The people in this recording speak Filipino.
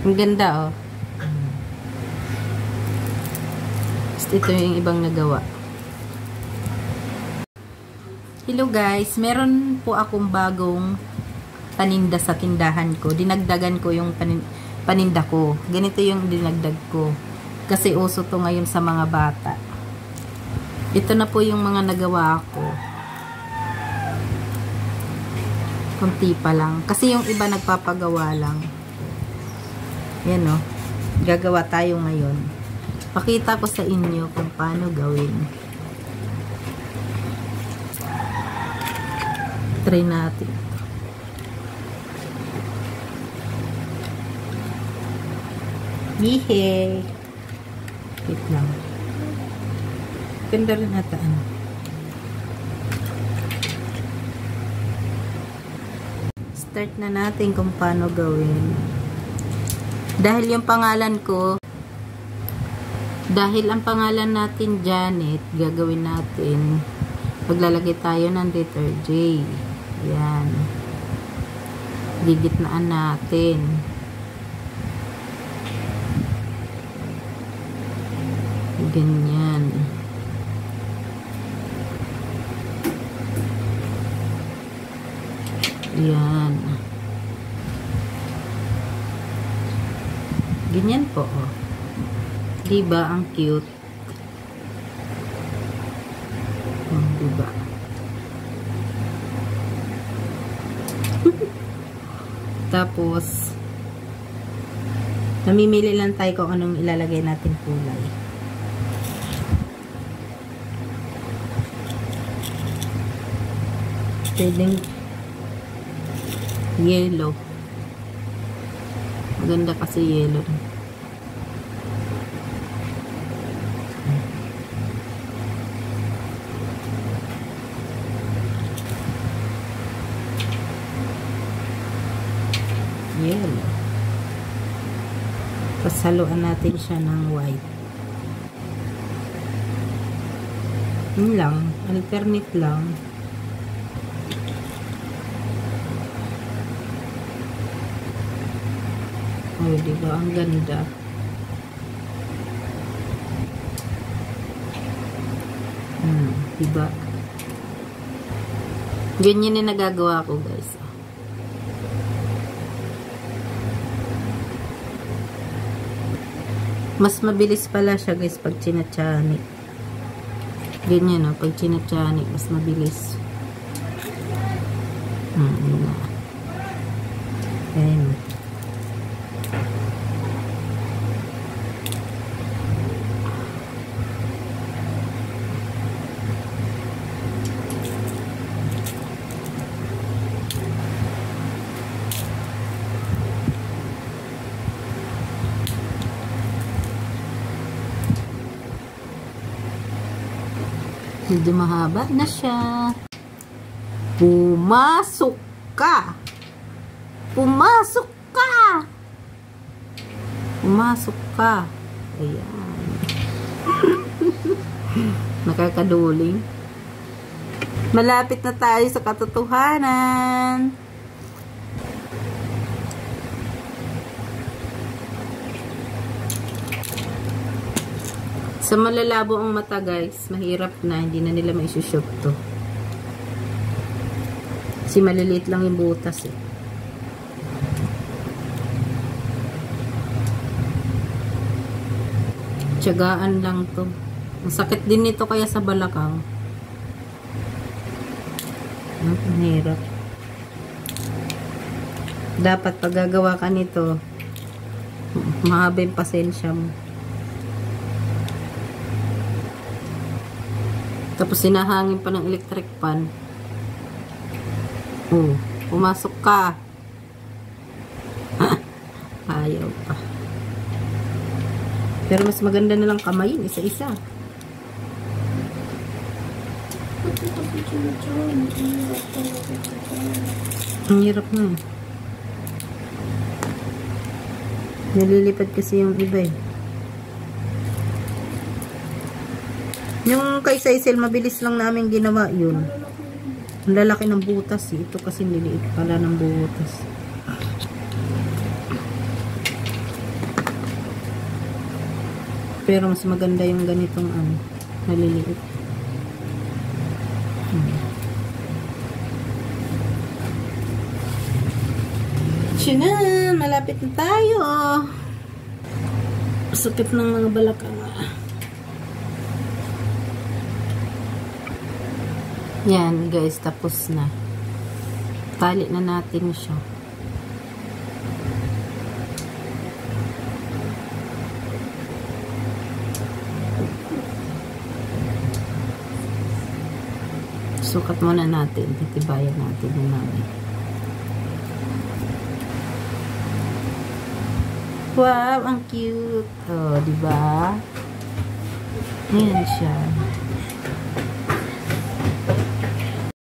Ang ganda, oh. Ito yung ibang nagawa. Hello guys, meron po akong bagong paninda sa tindahan ko. Dinagdagan ko yung paninda ko. Ganito yung dinagdag ko. Kasi uso to ngayon sa mga bata. Ito na po yung mga nagawa ko. Kunti pa lang. Kasi yung iba nagpapagawa lang. Yan o. Gagawa tayo ngayon. Pakita ko sa inyo kung paano gawin. Try natin. Yehey! Wait lang. Ganda rin ata ano. Start na natin kung paano gawin. Dahil yung pangalan ko, dahil ang pangalan natin Janet, gagawin natin, maglalagay tayo ng letter J. Yan. Gigitnaan natin. Ganyan. Yan. Ganyan po, oh. Diba ang cute? Diba? Tapos namimili lang tayo kung anong ilalagay natin kulay. Pwedeng yellow. Maganda kasi yellow. Yellow. Tapos haluan natin siya ng white. Yun lang. Alternate lang. Oh, diba? Ang ganda. Diba? Ganyan yung nagagawa ko, guys. Mas mabilis pala siya, guys, pag chinatsani. Ganyan, no? Pag chinatsani, mas mabilis. Yun na. Ayan. Medyo mahaba na siya. Pumasok ka! Pumasok ka! Pumasok ka! Ayan. Nakakaduling. Malapit na tayo sa katotohanan. Sa malalabo ang mata, guys, mahirap na. Hindi na nila maisushoot to. Kasi maliliit lang yung butas, eh. Tiyagaan lang to. Ang sakit din nito kaya sa balakang. Ang hirap. Dapat pag gagawa ka nito, mahaba yung pasensya mo. Tapos sinahangin pa ng electric pan. Pumasok ka. Ayaw pa. Pero mas maganda na lang kamayin, isa-isa. Ang hirap na. Nalilipad kasi yung iba, eh. Yung kay Cecil, mabilis lang namin ginawa yun. Ang lalaki ng butas, eh. Ito kasi niliit pala ng butas. Pero mas maganda yung ganitong naliliit. Siya na, malapit na tayo. Sakit ng mga balakang. Yan guys, tapos na. Tali na natin siya. Sukat muna natin. Titibayan natin yung namin. Wow, ang cute. Oh, diba? Ayan siya.